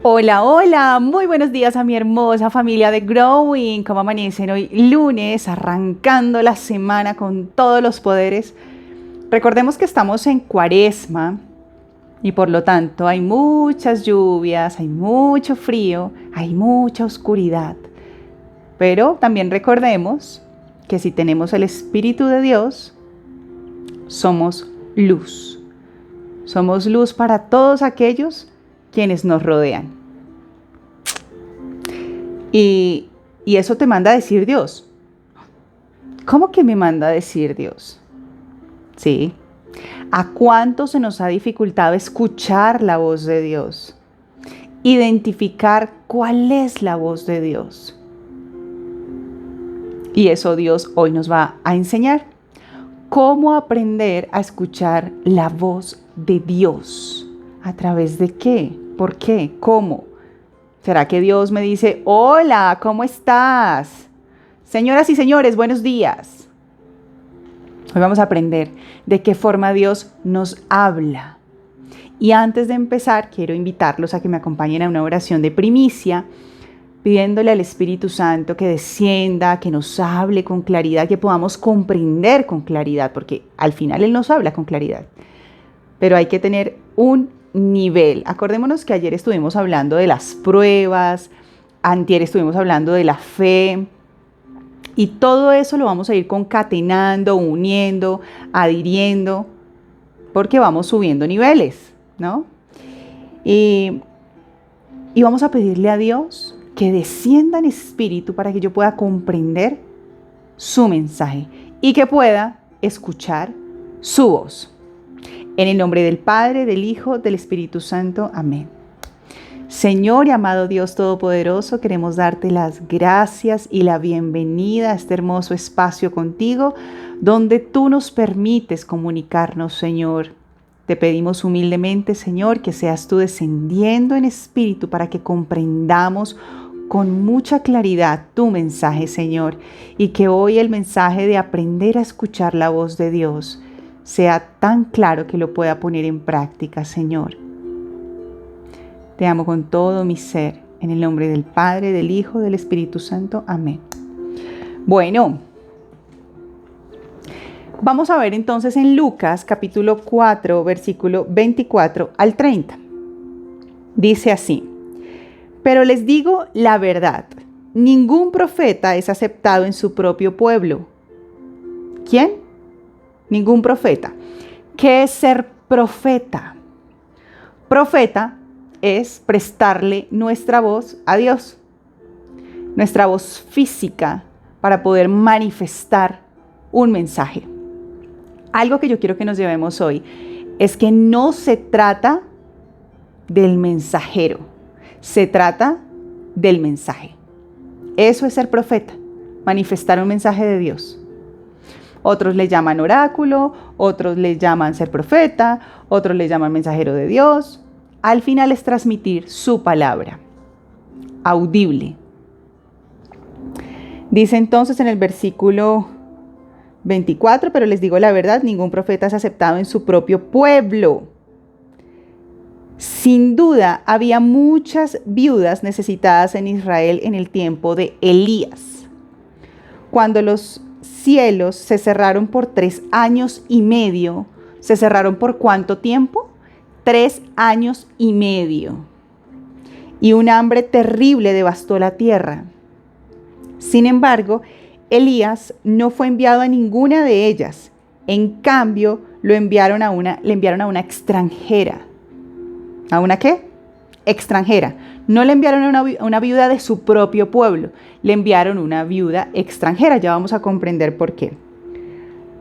Hola, hola, muy buenos días a mi hermosa familia de Growing. ¿Cómo amanecen hoy lunes, arrancando la semana con todos los poderes? Recordemos que estamos en Cuaresma y por lo tanto hay muchas lluvias, hay mucho frío, hay mucha oscuridad. Pero también recordemos que si tenemos el Espíritu de Dios, somos luz. Somos luz para todos aquellos quienes nos rodean. Y, y eso te manda a decir Dios. ¿Cómo que me manda a decir Dios? Sí. ¿A cuánto se nos ha dificultado escuchar la voz de Dios? Identificar cuál es la voz de Dios. Y eso Dios hoy nos va a enseñar. ¿Cómo aprender a escuchar la voz de Dios? ¿A través de qué? ¿Por qué? ¿Cómo? ¿Será que Dios me dice, hola, ¿cómo estás? Señoras y señores, buenos días. Hoy vamos a aprender de qué forma Dios nos habla. Y antes de empezar, quiero invitarlos a que me acompañen a una oración de primicia, pidiéndole al Espíritu Santo que descienda, que nos hable con claridad, que podamos comprender con claridad, porque al final Él nos habla con claridad. Pero hay que tener un nivel. Acordémonos que ayer estuvimos hablando de las pruebas, antier estuvimos hablando de la fe, y todo eso lo vamos a ir concatenando, uniendo, adhiriendo, porque vamos subiendo niveles, ¿no? Y, y vamos a pedirle a Dios que descienda en espíritu para que yo pueda comprender su mensaje y que pueda escuchar su voz. En el nombre del Padre, del Hijo, del Espíritu Santo. Amén. Señor y amado Dios Todopoderoso, queremos darte las gracias y la bienvenida a este hermoso espacio contigo, donde tú nos permites comunicarnos, Señor. Te pedimos humildemente, Señor, que seas tú descendiendo en espíritu para que comprendamos con mucha claridad tu mensaje, Señor, y que hoy el mensaje de aprender a escuchar la voz de Dios sea tan claro que lo pueda poner en práctica, Señor. Te amo con todo mi ser, en el nombre del Padre, del Hijo, del Espíritu Santo. Amén. Bueno, vamos a ver entonces en Lucas capítulo 4, versículo 24 al 30. Dice así: pero les digo la verdad, ningún profeta es aceptado en su propio pueblo. ¿Quién? Ningún profeta. ¿Qué es ser profeta? Profeta es prestarle nuestra voz a Dios, nuestra voz física para poder manifestar un mensaje. Algo que yo quiero que nos llevemos hoy es que no se trata del mensajero, se trata del mensaje. Eso es ser profeta, manifestar un mensaje de Dios. Otros le llaman oráculo, otros le llaman ser profeta, otros le llaman mensajero de Dios. Al final es transmitir su palabra, audible. Dice entonces en el versículo 24, pero les digo la verdad, ningún profeta es aceptado en su propio pueblo. Sin duda, había muchas viudas necesitadas en Israel en el tiempo de Elías. Cuando los cielos se cerraron por 3 años y medio, ¿se cerraron por cuánto tiempo? 3 años y medio. Y un hambre terrible devastó la tierra. Sin embargo, Elías no fue enviado a ninguna de ellas. En cambio, le enviaron a una extranjera. ¿A una qué? Extranjera. No le enviaron a una viuda de su propio pueblo. Le enviaron una viuda extranjera. Ya vamos a comprender por qué.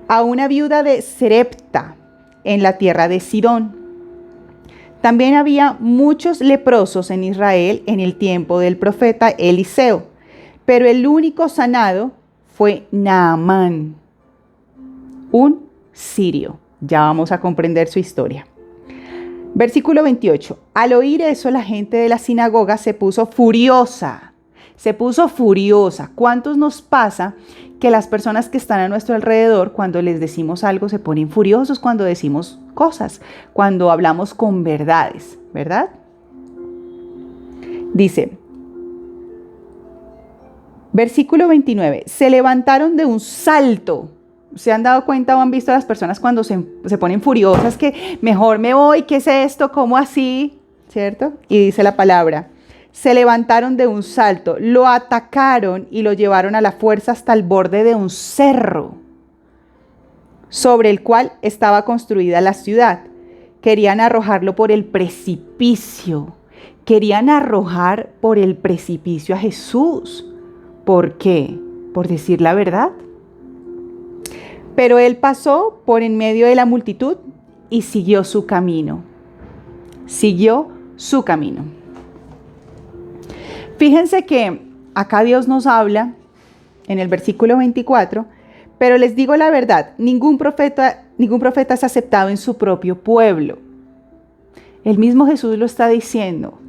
A una viuda de Serepta, en la tierra de Sidón. También había muchos leprosos en Israel en el tiempo del profeta Eliseo, pero el único sanado fue Naamán, un sirio. Ya vamos a comprender su historia. Versículo 28. Al oír eso, la gente de la sinagoga se puso furiosa. Se puso furiosa. ¿Cuántos nos pasa que las personas que están a nuestro alrededor, cuando les decimos algo, se ponen furiosos cuando decimos cosas, cuando hablamos con verdades, ¿verdad? Dice, versículo 29, se levantaron de un salto. ¿Se han dado cuenta o han visto a las personas cuando se ponen furiosas que mejor me voy, qué es esto, cómo así? ¿Cierto? Y dice la palabra, se levantaron de un salto, lo atacaron y lo llevaron a la fuerza hasta el borde de un cerro sobre el cual estaba construida la ciudad. Querían arrojarlo por el precipicio. Querían arrojar por el precipicio a Jesús. ¿Por qué? ¿Por decir la verdad? Pero él pasó por en medio de la multitud y siguió su camino. Siguió su camino. Fíjense que acá Dios nos habla en el versículo 24, pero les digo la verdad, ningún profeta es aceptado en su propio pueblo. El mismo Jesús lo está diciendo.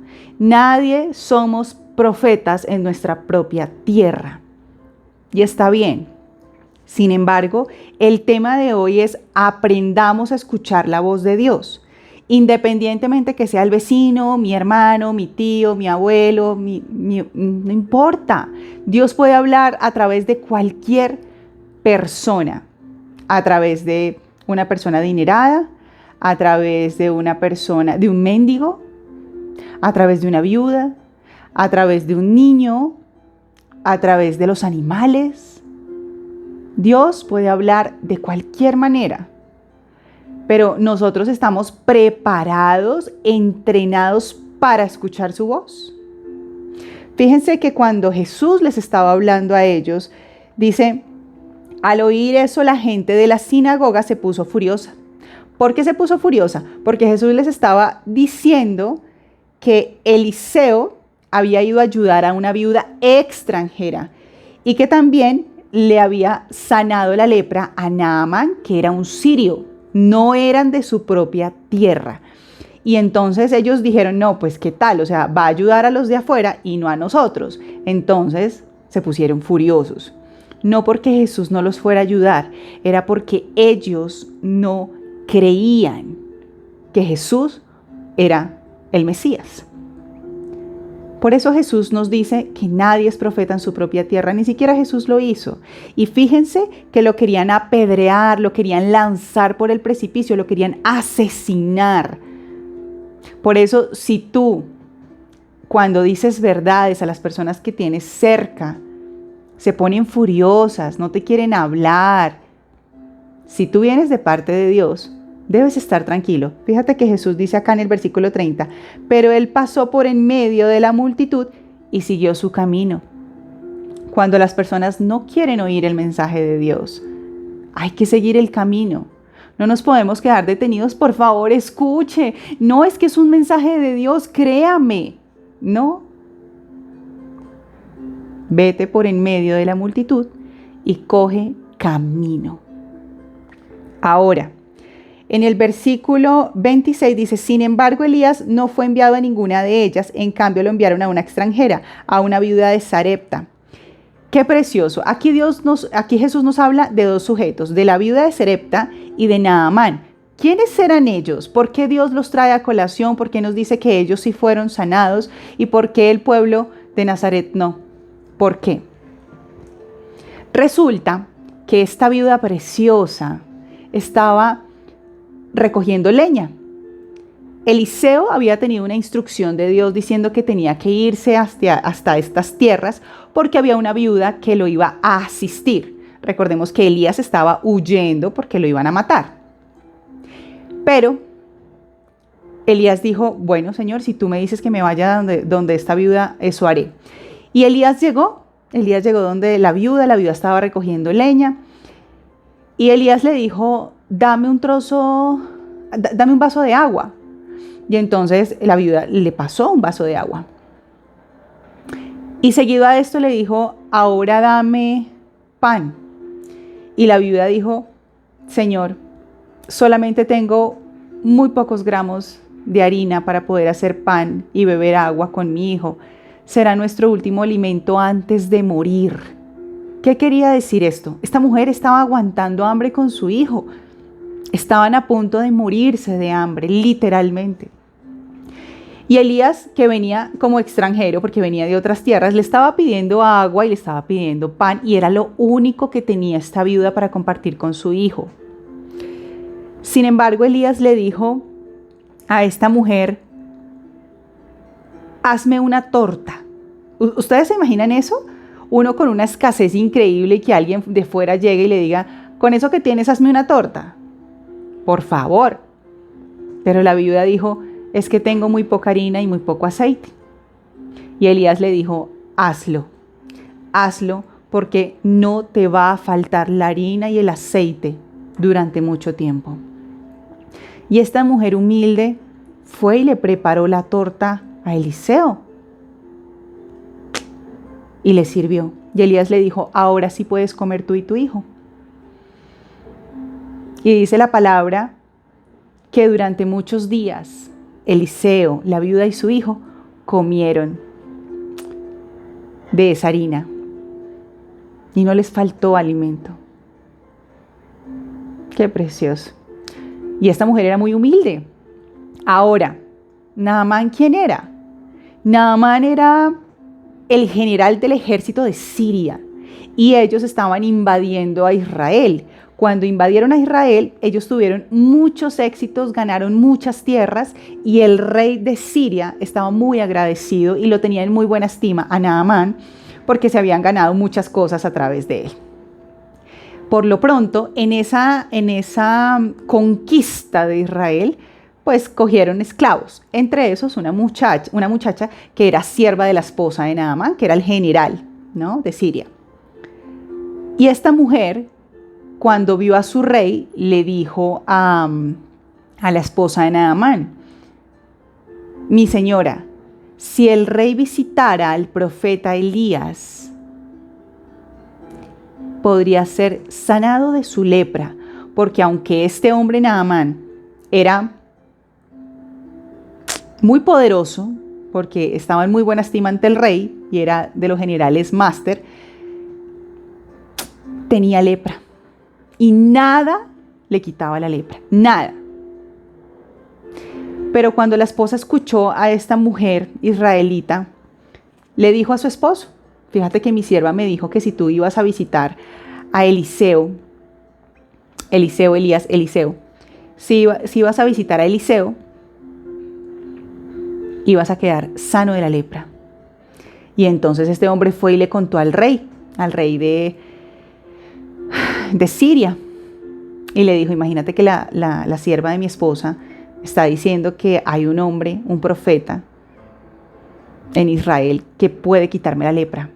Nadie somos profetas en nuestra propia tierra. Y está bien. Sin embargo, el tema de hoy es aprendamos a escuchar la voz de Dios. Independientemente que sea el vecino, mi hermano, mi tío, mi abuelo, no importa. Dios puede hablar a través de cualquier persona, a través de una persona adinerada, a través de una persona, de un mendigo, a través de una viuda, a través de un niño, a través de los animales. Dios puede hablar de cualquier manera, pero nosotros estamos preparados, entrenados para escuchar su voz. Fíjense que cuando Jesús les estaba hablando a ellos, dice, al oír eso la gente de la sinagoga se puso furiosa. ¿Por qué se puso furiosa? Porque Jesús les estaba diciendo que Eliseo había ido a ayudar a una viuda extranjera y que también le había sanado la lepra a Naamán, que era un sirio. No eran de su propia tierra. Y entonces ellos dijeron, no, pues qué tal, o sea, va a ayudar a los de afuera y no a nosotros. Entonces se pusieron furiosos. No porque Jesús no los fuera a ayudar, era porque ellos no creían que Jesús era el Mesías. Por eso Jesús nos dice que nadie es profeta en su propia tierra, ni siquiera Jesús lo hizo. Y fíjense que lo querían apedrear, lo querían lanzar por el precipicio, lo querían asesinar. Por eso, si tú, cuando dices verdades a las personas que tienes cerca, se ponen furiosas, no te quieren hablar, si tú vienes de parte de Dios, debes estar tranquilo. Fíjate que Jesús dice acá en el versículo 30, pero él pasó por en medio de la multitud y siguió su camino. Cuando las personas no quieren oír el mensaje de Dios, hay que seguir el camino. No nos podemos quedar detenidos. Por favor, escuche. No es que es un mensaje de Dios, créame. No. Vete por en medio de la multitud y coge camino. Ahora, en el versículo 26 dice, sin embargo, Elías no fue enviado a ninguna de ellas, en cambio lo enviaron a una extranjera, a una viuda de Sarepta. Qué precioso. Aquí Jesús nos habla de dos sujetos, de la viuda de Sarepta y de Naamán. ¿Quiénes eran ellos? ¿Por qué Dios los trae a colación? ¿Por qué nos dice que ellos sí fueron sanados? ¿Y por qué el pueblo de Nazaret no? ¿Por qué? Resulta que esta viuda preciosa estaba recogiendo leña. Eliseo había tenido una instrucción de Dios diciendo que tenía que irse hasta estas tierras porque había una viuda que lo iba a asistir. Recordemos que Elías estaba huyendo porque lo iban a matar. Pero Elías dijo, bueno, Señor, si tú me dices que me vaya donde esta viuda, eso haré. Y Elías llegó donde la viuda estaba recogiendo leña. Y Elías le dijo, dame un vaso de agua. Y entonces la viuda le pasó un vaso de agua. Y seguido a esto le dijo, ahora dame pan. Y la viuda dijo, Señor, solamente tengo muy pocos gramos de harina para poder hacer pan y beber agua con mi hijo. Será nuestro último alimento antes de morir. ¿Qué quería decir esto? Esta mujer estaba aguantando hambre con su hijo. Estaban a punto de morirse de hambre, literalmente. Y Elías, que venía como extranjero, porque venía de otras tierras, le estaba pidiendo agua y le estaba pidiendo pan, y era lo único que tenía esta viuda para compartir con su hijo. Sin embargo, Elías le dijo a esta mujer: hazme una torta. ¿Ustedes se imaginan eso? Uno con una escasez increíble y que alguien de fuera llegue y le diga: con eso que tienes, hazme una torta. Por favor. Pero la viuda dijo: es que tengo muy poca harina y muy poco aceite. Y Elías le dijo: hazlo, hazlo, porque no te va a faltar la harina y el aceite durante mucho tiempo. Y esta mujer humilde fue y le preparó la torta a Eliseo y le sirvió. Y Elías le dijo: ahora sí puedes comer tú y tu hijo. Y dice la palabra que durante muchos días Eliseo, la viuda y su hijo comieron de esa harina y no les faltó alimento. Qué precioso. Y esta mujer era muy humilde. Ahora, Naamán, ¿quién era? Naamán era el general del ejército de Siria y ellos estaban invadiendo a Israel. Cuando invadieron a Israel, ellos tuvieron muchos éxitos, ganaron muchas tierras y el rey de Siria estaba muy agradecido y lo tenía en muy buena estima a Naamán porque se habían ganado muchas cosas a través de él. Por lo pronto, en esa conquista de Israel, pues cogieron esclavos, entre esos una muchacha que era sierva de la esposa de Naamán, que era el general, ¿no?, de Siria. Y esta mujer, cuando vio a su rey, le dijo a la esposa de Naamán: mi señora, si el rey visitara al profeta Elías, podría ser sanado de su lepra, porque aunque este hombre Naamán era muy poderoso, porque estaba en muy buena estima ante el rey y era de los generales máster, tenía lepra. Y nada le quitaba la lepra, nada. Pero cuando la esposa escuchó a esta mujer israelita, le dijo a su esposo: fíjate que mi sierva me dijo que si tú ibas a visitar a Eliseo, si ibas a visitar a Eliseo, ibas a quedar sano de la lepra. Y entonces este hombre fue y le contó al rey de Siria, y le dijo: imagínate que la sierva de mi esposa está diciendo que hay un hombre, un profeta en Israel que puede quitarme la lepra.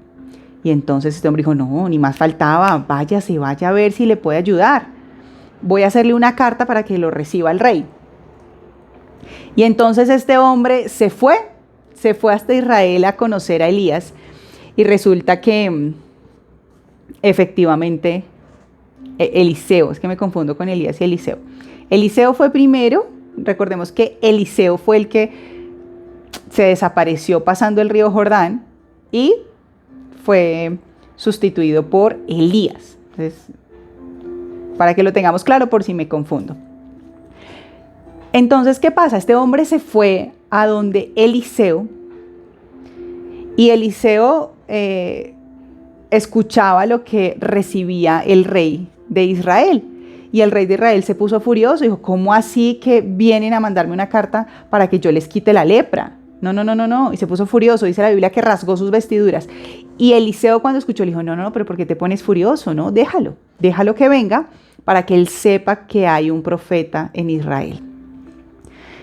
Y entonces este hombre dijo: no, ni más faltaba, vaya a ver si le puede ayudar. Voy a hacerle una carta para que lo reciba el rey. Y entonces este hombre se fue hasta Israel a conocer a Elías, y resulta que efectivamente Eliseo, es que me confundo con Elías y Eliseo. Eliseo fue primero. Recordemos que Eliseo fue el que se desapareció pasando el río Jordán y fue sustituido por Elías. Entonces, para que lo tengamos claro por si me confundo. Entonces, ¿qué pasa? Este hombre se fue a donde Eliseo, y Eliseo escuchaba lo que recibía el rey de Israel. Y el rey de Israel se puso furioso y dijo: ¿cómo así que vienen a mandarme una carta para que yo les quite la lepra? No. Y se puso furioso. Dice la Biblia que rasgó sus vestiduras. Y Eliseo, cuando escuchó, le dijo: no, pero ¿por qué te pones furioso? No, déjalo que venga para que él sepa que hay un profeta en Israel.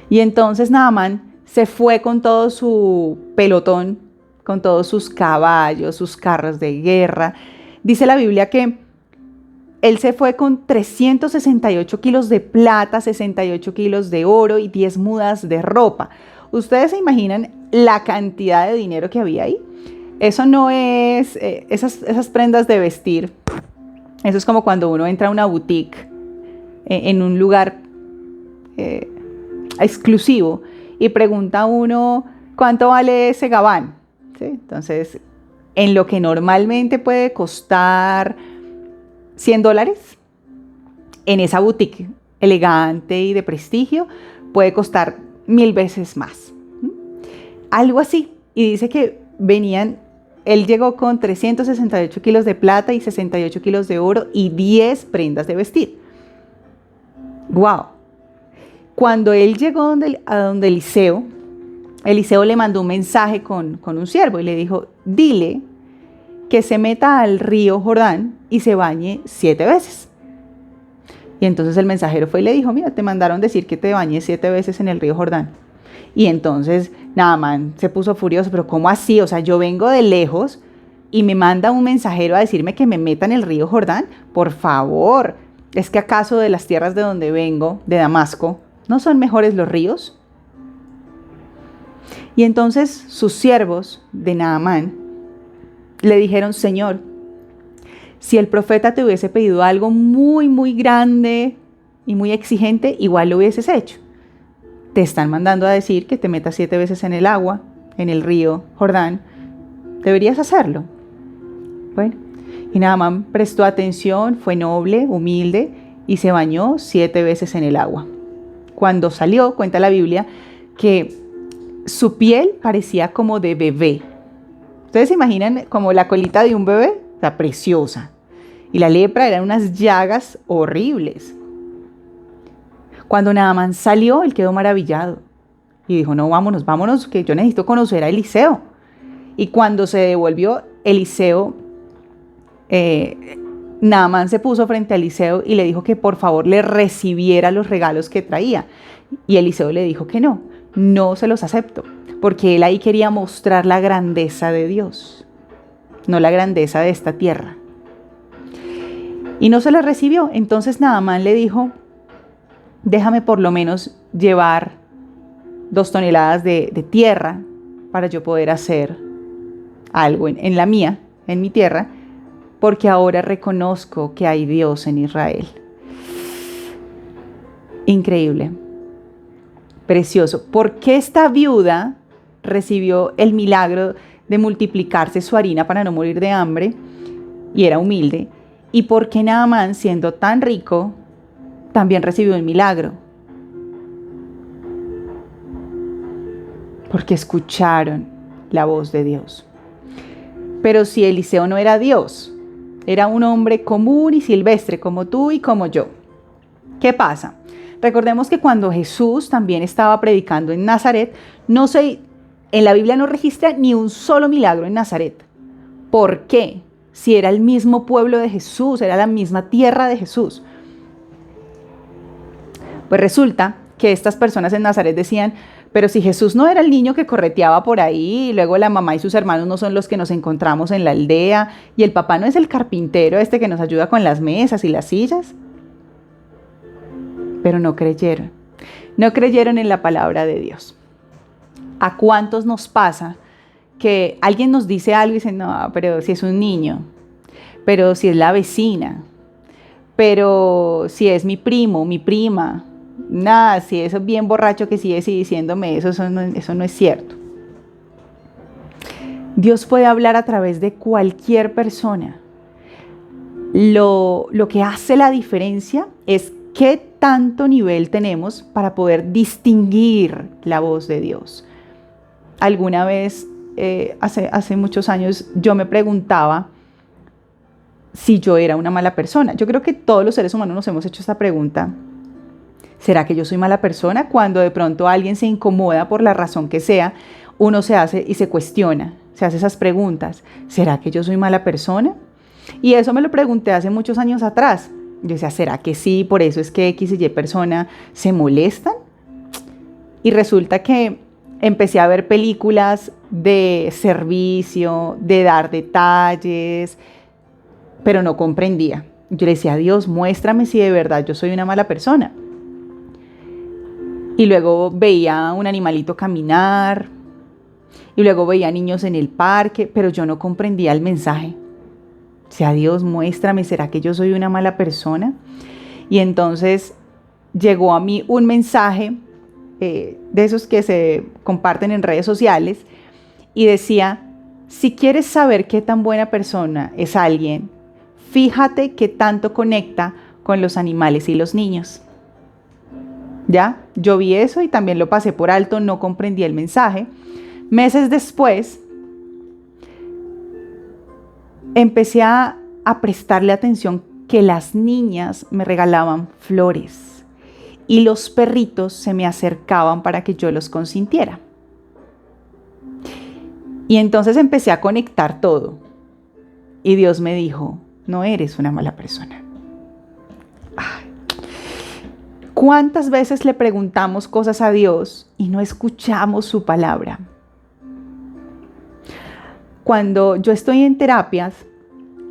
Y entonces Naamán se fue con todo su pelotón, con todos sus caballos, sus carros de guerra. Dice la Biblia que él se fue con 368 kilos de plata, 68 kilos de oro y 10 mudas de ropa. ¿Ustedes se imaginan la cantidad de dinero que había ahí? Eso no es esas prendas de vestir. Eso es como cuando uno entra a una boutique en un lugar exclusivo y pregunta a uno: ¿cuánto vale ese gabán? ¿Sí? Entonces, en lo que normalmente puede costar $100, en esa boutique elegante y de prestigio puede costar 1000 veces más. algo así. Y dice que él llegó con 368 kilos de plata y 68 kilos de oro y 10 prendas de vestir. ¡Wow! Cuando él llegó a donde Eliseo le mandó un mensaje con un siervo y le dijo, dile que se meta al río Jordán y se bañe 7 veces. Y entonces el mensajero fue y le dijo, mira, te mandaron decir que te bañes 7 veces en el río Jordán. Y entonces Naamán se puso furioso, pero ¿cómo así? O sea, yo vengo de lejos y me manda un mensajero a decirme que me meta en el río Jordán. Por favor, ¿es que acaso de las tierras de donde vengo, de Damasco, no son mejores los ríos? Y entonces sus siervos de Naamán le dijeron, Señor, si el profeta te hubiese pedido algo muy, muy grande y muy exigente, igual lo hubieses hecho. Te están mandando a decir que te metas 7 veces en el agua, en el río Jordán. Deberías hacerlo. Bueno, y Naamán prestó atención, fue noble, humilde y se bañó 7 veces en el agua. Cuando salió, cuenta la Biblia, que su piel parecía como de bebé. ¿Ustedes se imaginan como la colita de un bebé? O sea, preciosa. Y la lepra eran unas llagas horribles. Cuando Naamán salió, él quedó maravillado. Y dijo, no, vámonos, que yo necesito conocer a Eliseo. Y cuando se devolvió Eliseo, Naamán se puso frente a Eliseo y le dijo que por favor le recibiera los regalos que traía. Y Eliseo le dijo que no se los acepto, porque él ahí quería mostrar la grandeza de Dios, no la grandeza de esta tierra. Y no se los recibió. Entonces Naamán le dijo, déjame por lo menos llevar 2 toneladas de tierra para yo poder hacer algo en mi tierra, porque ahora reconozco que hay Dios en Israel. Increíble, precioso. ¿Por qué esta viuda recibió el milagro de multiplicarse su harina para no morir de hambre y era humilde? ¿Y por qué Naamán, siendo tan rico, también recibió el milagro? Porque escucharon la voz de Dios. Pero si Eliseo no era Dios, era un hombre común y silvestre como tú y como yo. ¿Qué pasa? Recordemos que cuando Jesús también estaba predicando en Nazaret, en la Biblia no registra ni un solo milagro en Nazaret. ¿Por qué? Si era el mismo pueblo de Jesús, era la misma tierra de Jesús. Pues resulta que estas personas en Nazaret decían, pero si Jesús no era el niño que correteaba por ahí, y luego la mamá y sus hermanos no son los que nos encontramos en la aldea, y el papá no es el carpintero que nos ayuda con las mesas y las sillas. Pero no creyeron. No creyeron en la palabra de Dios. ¿A cuántos nos pasa que alguien nos dice algo y dicen, no, pero si es un niño, pero si es la vecina, pero si es mi primo, mi prima, nada, si es bien borracho que sigue diciéndome eso no es cierto? Dios puede hablar a través de cualquier persona. Lo que hace la diferencia es qué tanto nivel tenemos para poder distinguir la voz de Dios. Alguna vez, hace muchos años, yo me preguntaba si yo era una mala persona. Yo creo que todos los seres humanos nos hemos hecho esta pregunta. ¿Será que yo soy mala persona? Cuando de pronto alguien se incomoda por la razón que sea, uno se hace y se cuestiona, se hace esas preguntas. ¿Será que yo soy mala persona? Y eso me lo pregunté hace muchos años atrás. Yo decía, ¿será que sí? Por eso es que X y Y persona se molestan. Y resulta que empecé a ver películas de servicio, de dar detalles, pero no comprendía. Yo le decía, Dios, muéstrame si de verdad yo soy una mala persona. Y luego veía un animalito caminar, y luego veía niños en el parque, pero yo no comprendía el mensaje. O sea, Dios, muéstrame, ¿será que yo soy una mala persona? Y entonces llegó a mí un mensaje de esos que se comparten en redes sociales y decía, si quieres saber qué tan buena persona es alguien, fíjate qué tanto conecta con los animales y los niños. Ya, yo vi eso y también lo pasé por alto, no comprendí el mensaje, Meses después, empecé a prestarle atención que las niñas me regalaban flores y los perritos se me acercaban para que yo los consintiera. Y entonces empecé a conectar todo. Y Dios me dijo, no eres una mala persona. Ay. ¿Cuántas veces le preguntamos cosas a Dios y no escuchamos su palabra? Cuando yo estoy en terapias,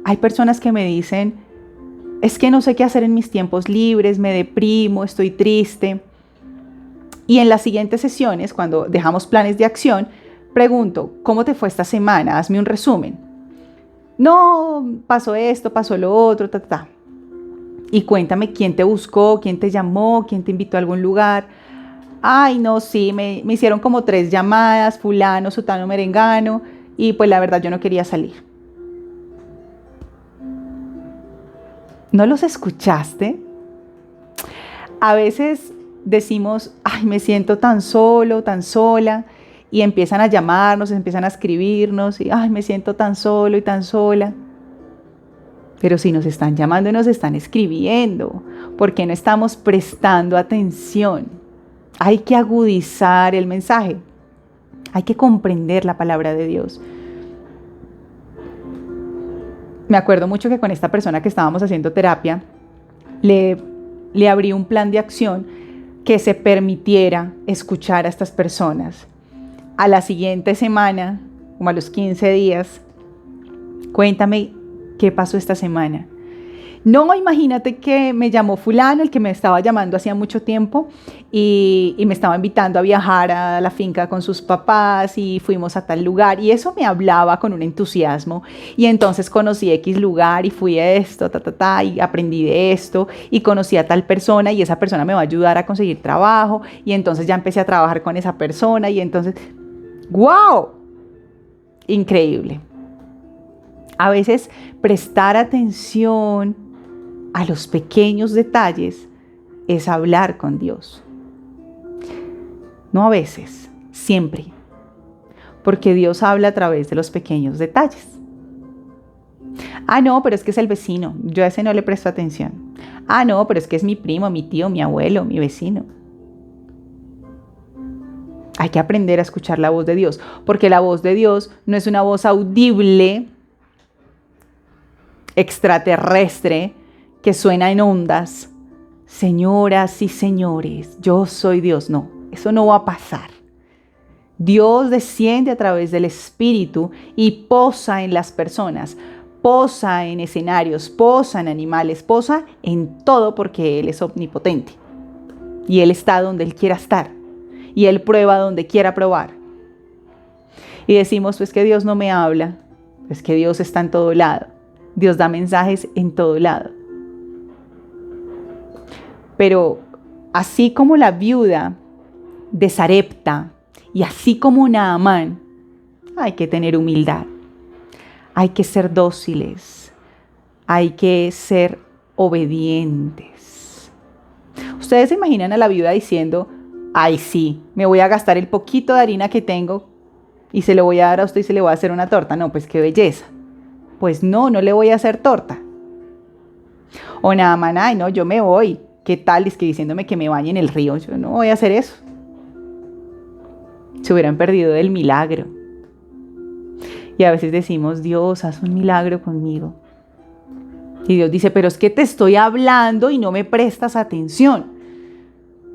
hay personas que me dicen, es que no sé qué hacer en mis tiempos libres, me deprimo, estoy triste. Y en las siguientes sesiones, cuando dejamos planes de acción, pregunto, ¿cómo te fue esta semana? Hazme un resumen. No, pasó esto, pasó lo otro, Y cuéntame quién te buscó, quién te llamó, quién te invitó a algún lugar. Ay, no, sí, me hicieron como 3 llamadas, fulano, sutano, merengano, y pues la verdad yo no quería salir. ¿No los escuchaste? A veces decimos, ay, me siento tan solo, tan sola, y empiezan a llamarnos, empiezan a escribirnos, y ay, me siento tan solo y tan sola. Pero si nos están llamando y nos están escribiendo, ¿por qué no estamos prestando atención? Hay que agudizar el mensaje. Hay que comprender la palabra de Dios. Me acuerdo mucho que con esta persona que estábamos haciendo terapia, le abrí un plan de acción que se permitiera escuchar a estas personas. A la siguiente semana, como a los 15 días, cuéntame qué pasó esta semana. No, imagínate que me llamó fulano, el que me estaba llamando hacía mucho tiempo, y me estaba invitando a viajar a la finca con sus papás y fuimos a tal lugar, y eso me hablaba con un entusiasmo, y entonces conocí X lugar y fui a esto, y aprendí de esto, y conocí a tal persona, y esa persona me va a ayudar a conseguir trabajo, y entonces ya empecé a trabajar con esa persona, y entonces, ¡wow! Increíble. A veces prestar atención a los pequeños detalles es hablar con Dios. No a veces, siempre. Porque Dios habla a través de los pequeños detalles. Ah, no, pero es que es el vecino. Yo a ese no le presto atención. Ah, no, pero es que es mi primo, mi tío, mi abuelo, mi vecino. Hay que aprender a escuchar la voz de Dios. Porque la voz de Dios no es una voz audible, extraterrestre, que suena en ondas. Señoras y señores, yo soy Dios. No, eso no va a pasar. Dios desciende a través del Espíritu y posa en las personas, posa en escenarios, posa en animales, posa en todo porque Él es omnipotente. Y Él está donde Él quiera estar. Y Él prueba donde quiera probar. Y decimos, pues que Dios no me habla. Es que Dios está en todo lado. Dios da mensajes en todo lado. Pero así como la viuda de Sarepta y así como Naamán, hay que tener humildad. Hay que ser dóciles. Hay que ser obedientes. Ustedes se imaginan a la viuda diciendo, ay sí, me voy a gastar el poquito de harina que tengo y se lo voy a dar a usted y se le voy a hacer una torta. No, pues qué belleza. Pues no le voy a hacer torta. O Naamán, ay no, yo me voy. ¿Qué tal? Es que diciéndome que me bañe en el río. Yo no voy a hacer eso. Se hubieran perdido del milagro. Y a veces decimos, Dios, haz un milagro conmigo. Y Dios dice, pero es que te estoy hablando y no me prestas atención.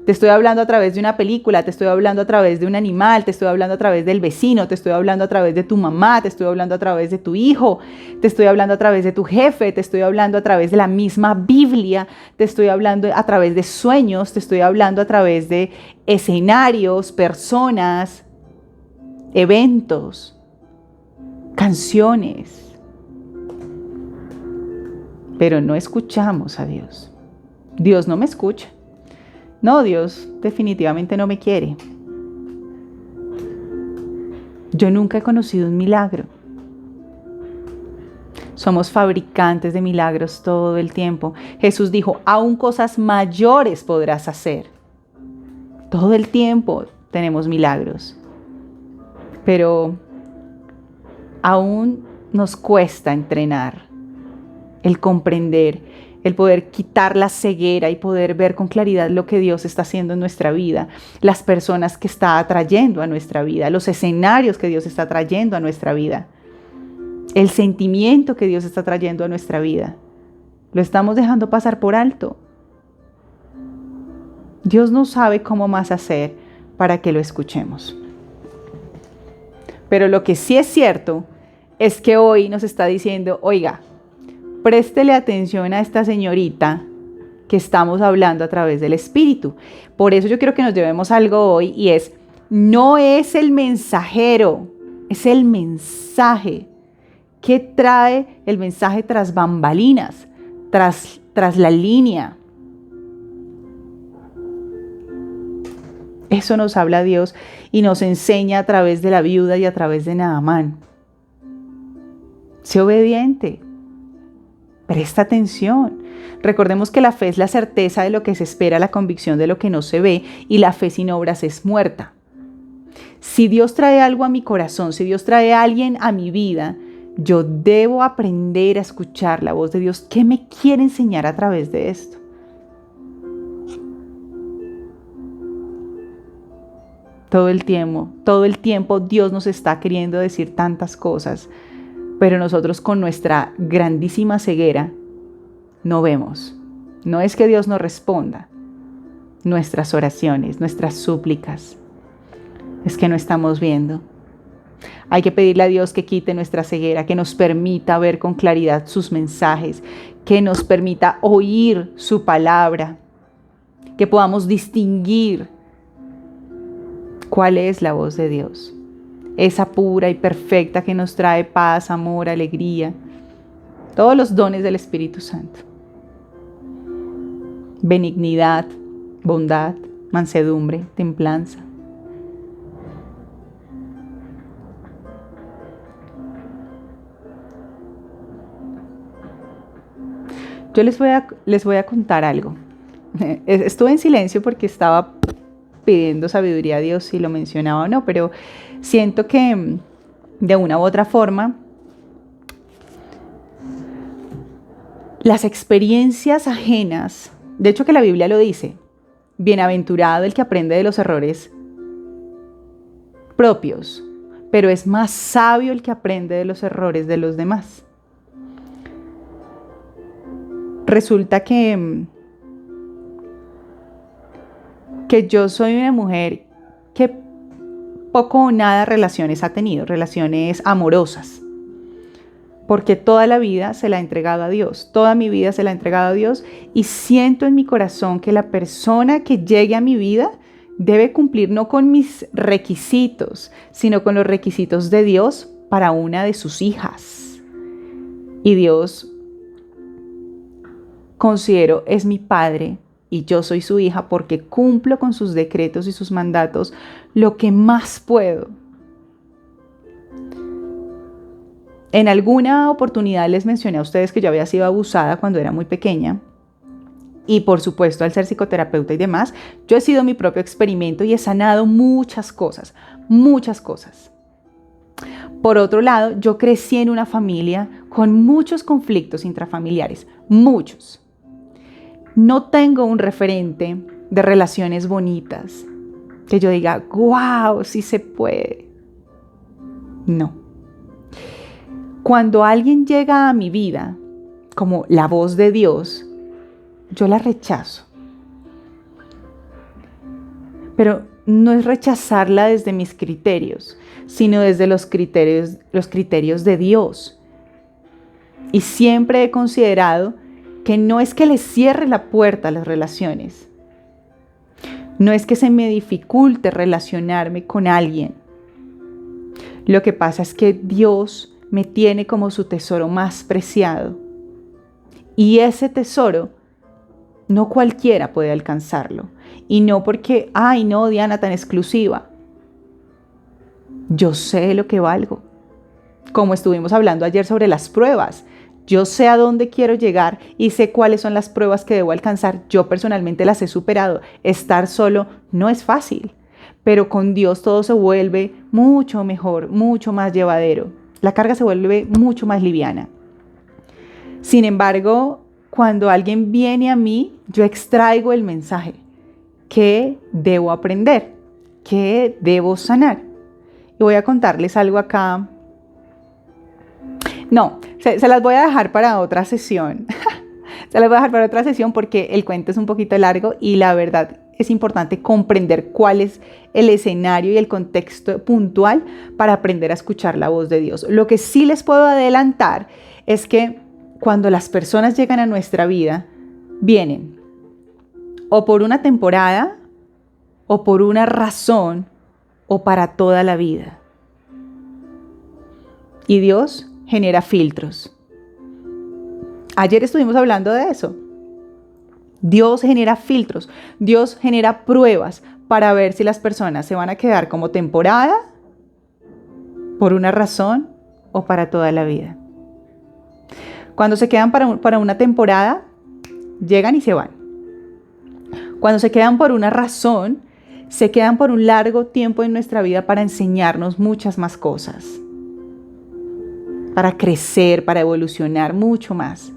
Te estoy hablando a través de una película, te estoy hablando a través de un animal, te estoy hablando a través del vecino, te estoy hablando a través de tu mamá, te estoy hablando a través de tu hijo, te estoy hablando a través de tu jefe, te estoy hablando a través de la misma Biblia, te estoy hablando a través de sueños, te estoy hablando a través de escenarios, personas, eventos, canciones. Pero no escuchamos a Dios. Dios no me escucha. No, Dios definitivamente no me quiere. Yo nunca he conocido un milagro. Somos fabricantes de milagros todo el tiempo. Jesús dijo, aún cosas mayores podrás hacer. Todo el tiempo tenemos milagros. pero aún nos cuesta entrenar el comprender, el poder quitar la ceguera y poder ver con claridad lo que Dios está haciendo en nuestra vida, las personas que está atrayendo a nuestra vida, los escenarios que Dios está trayendo a nuestra vida, el sentimiento que Dios está trayendo a nuestra vida. Lo estamos dejando pasar por alto. Dios no sabe cómo más hacer para que lo escuchemos. Pero lo que sí es cierto es que hoy nos está diciendo, oiga, préstele atención a esta señorita que estamos hablando a través del Espíritu. Por eso yo quiero que nos llevemos algo hoy y es, no es el mensajero, es el mensaje. ¿Qué trae el mensaje tras bambalinas, tras la línea? Eso nos habla Dios y nos enseña a través de la viuda y a través de Naamán. Sé obediente. Presta atención. Recordemos que la fe es la certeza de lo que se espera, la convicción de lo que no se ve, y la fe sin obras es muerta. Si Dios trae algo a mi corazón, si Dios trae a alguien a mi vida, yo debo aprender a escuchar la voz de Dios. ¿Qué me quiere enseñar a través de esto? Todo el tiempo Dios nos está queriendo decir tantas cosas, pero nosotros con nuestra grandísima ceguera no vemos. No es que Dios no responda nuestras oraciones, nuestras súplicas, es que no estamos viendo. Hay que pedirle a Dios que quite nuestra ceguera, que nos permita ver con claridad sus mensajes, que nos permita oír su palabra, que podamos distinguir cuál es la voz de Dios. Esa pura y perfecta que nos trae paz, amor, alegría, todos los dones del Espíritu Santo. Benignidad, bondad, mansedumbre, templanza. Yo les voy a contar algo. Estuve en silencio porque estaba pidiendo sabiduría a Dios si lo mencionaba o no, pero siento que de una u otra forma las experiencias ajenas, de hecho que la Biblia lo dice, bienaventurado el que aprende de los errores propios, pero es más sabio el que aprende de los errores de los demás. Resulta que yo soy una mujer que poco o nada relaciones ha tenido, relaciones amorosas, porque toda la vida se la he entregado a Dios, toda mi vida se la he entregado a Dios, y siento en mi corazón que la persona que llegue a mi vida debe cumplir no con mis requisitos, sino con los requisitos de Dios para una de sus hijas. Y Dios, considero, es mi Padre y yo soy su hija porque cumplo con sus decretos y sus mandatos lo que más puedo. En alguna oportunidad les mencioné a ustedes que yo había sido abusada cuando era muy pequeña. Y por supuesto, al ser psicoterapeuta y demás, yo he sido mi propio experimento y he sanado muchas cosas, muchas cosas. Por otro lado, yo crecí en una familia con muchos conflictos intrafamiliares, muchos. No tengo un referente de relaciones bonitas que yo diga, wow, sí se puede. No. Cuando alguien llega a mi vida como la voz de Dios, yo la rechazo. Pero no es rechazarla desde mis criterios, sino desde los criterios de Dios. Y siempre he considerado que no es que le cierre la puerta a las relaciones. No es que se me dificulte relacionarme con alguien. Lo que pasa es que Dios me tiene como su tesoro más preciado. Y ese tesoro no cualquiera puede alcanzarlo. Y no porque, ay no, Diana, tan exclusiva. Yo sé lo que valgo. Como estuvimos hablando ayer sobre las pruebas. Yo sé a dónde quiero llegar y sé cuáles son las pruebas que debo alcanzar. Yo personalmente las he superado. Estar solo no es fácil. pero con Dios todo se vuelve mucho mejor, mucho más llevadero. La carga se vuelve mucho más liviana. Sin embargo, cuando alguien viene a mí, yo extraigo el mensaje. ¿Qué debo aprender? ¿Qué debo sanar? Y voy a contarles algo acá. No, se las voy a dejar para otra sesión. Se las voy a dejar para otra sesión porque el cuento es un poquito largo y la verdad es importante comprender cuál es el escenario y el contexto puntual para aprender a escuchar la voz de Dios. Lo que sí les puedo adelantar es que cuando las personas llegan a nuestra vida, vienen o por una temporada, o por una razón, o para toda la vida. Y Dios genera filtros. Ayer estuvimos hablando de eso. Dios genera filtros, Dios genera pruebas para ver si las personas se van a quedar como temporada, por una razón, o para toda la vida. Cuando se quedan para una temporada, llegan y se van. Cuando se quedan por una razón, se quedan por un largo tiempo en nuestra vida para enseñarnos muchas más cosas, para crecer, para evolucionar mucho más.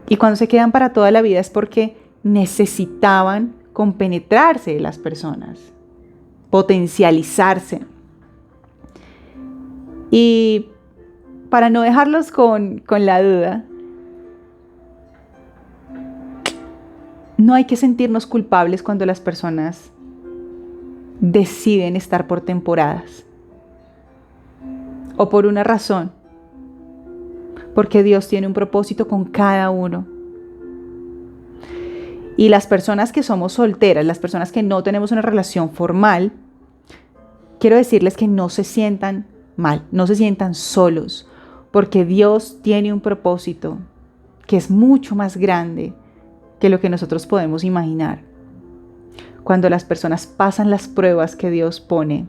Y cuando se quedan para toda la vida es porque necesitaban compenetrarse de las personas, potencializarse. Y para no dejarlos con la duda, no hay que sentirnos culpables cuando las personas deciden estar por temporadas o por una razón, porque Dios tiene un propósito con cada uno. Y las personas que somos solteras, las personas que no tenemos una relación formal, quiero decirles que no se sientan mal, no se sientan solos, porque Dios tiene un propósito que es mucho más grande que lo que nosotros podemos imaginar. Cuando las personas pasan las pruebas que Dios pone,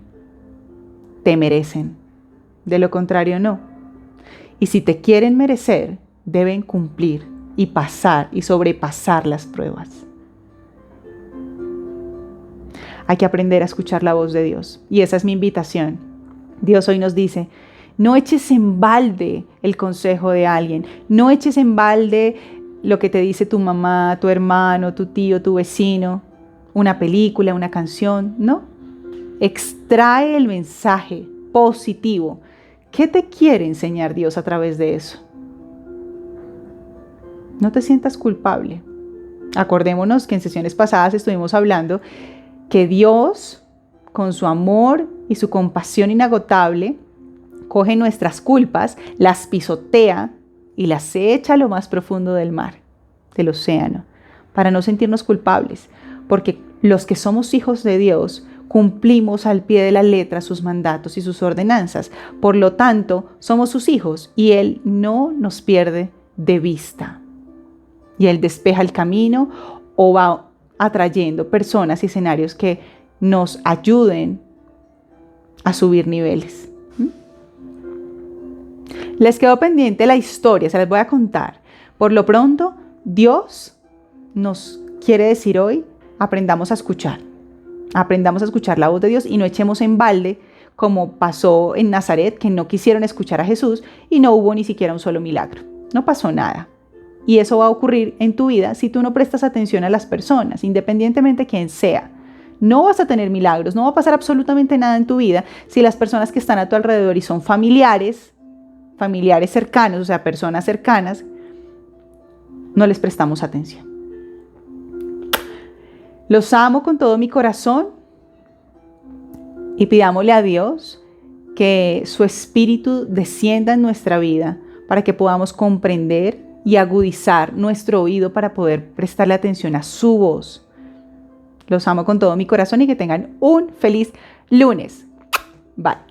te merecen. De lo contrario, no. Y si te quieren merecer, deben cumplir y pasar y sobrepasar las pruebas. Hay que aprender a escuchar la voz de Dios. Y esa es mi invitación. Dios hoy nos dice, no eches en balde el consejo de alguien. No eches en balde lo que te dice tu mamá, tu hermano, tu tío, tu vecino, una película, una canción, ¿no? Extrae el mensaje positivo. ¿Qué te quiere enseñar Dios a través de eso? No te sientas culpable. Acordémonos que en sesiones pasadas estuvimos hablando que Dios, con su amor y su compasión inagotable, coge nuestras culpas, las pisotea y las echa a lo más profundo del mar, del océano, para no sentirnos culpables, porque los que somos hijos de Dios cumplimos al pie de la letra sus mandatos y sus ordenanzas. Por lo tanto, somos sus hijos y Él no nos pierde de vista. Y Él despeja el camino o va atrayendo personas y escenarios que nos ayuden a subir niveles. Les quedó pendiente la historia, se las voy a contar. Por lo pronto, Dios nos quiere decir hoy, aprendamos a escuchar. Aprendamos a escuchar la voz de Dios y no echemos en balde como pasó en Nazaret, que no quisieron escuchar a Jesús y no hubo ni siquiera un solo milagro. No pasó nada. Y eso va a ocurrir en tu vida si tú no prestas atención a las personas, independientemente de quién sea. No vas a tener milagros, no va a pasar absolutamente nada en tu vida si las personas que están a tu alrededor y son familiares cercanos, o sea, personas cercanas, no les prestamos atención. Los amo con todo mi corazón y pidámosle a Dios que su espíritu descienda en nuestra vida para que podamos comprender y agudizar nuestro oído para poder prestarle atención a su voz. Los amo con todo mi corazón y que tengan un feliz lunes. Bye.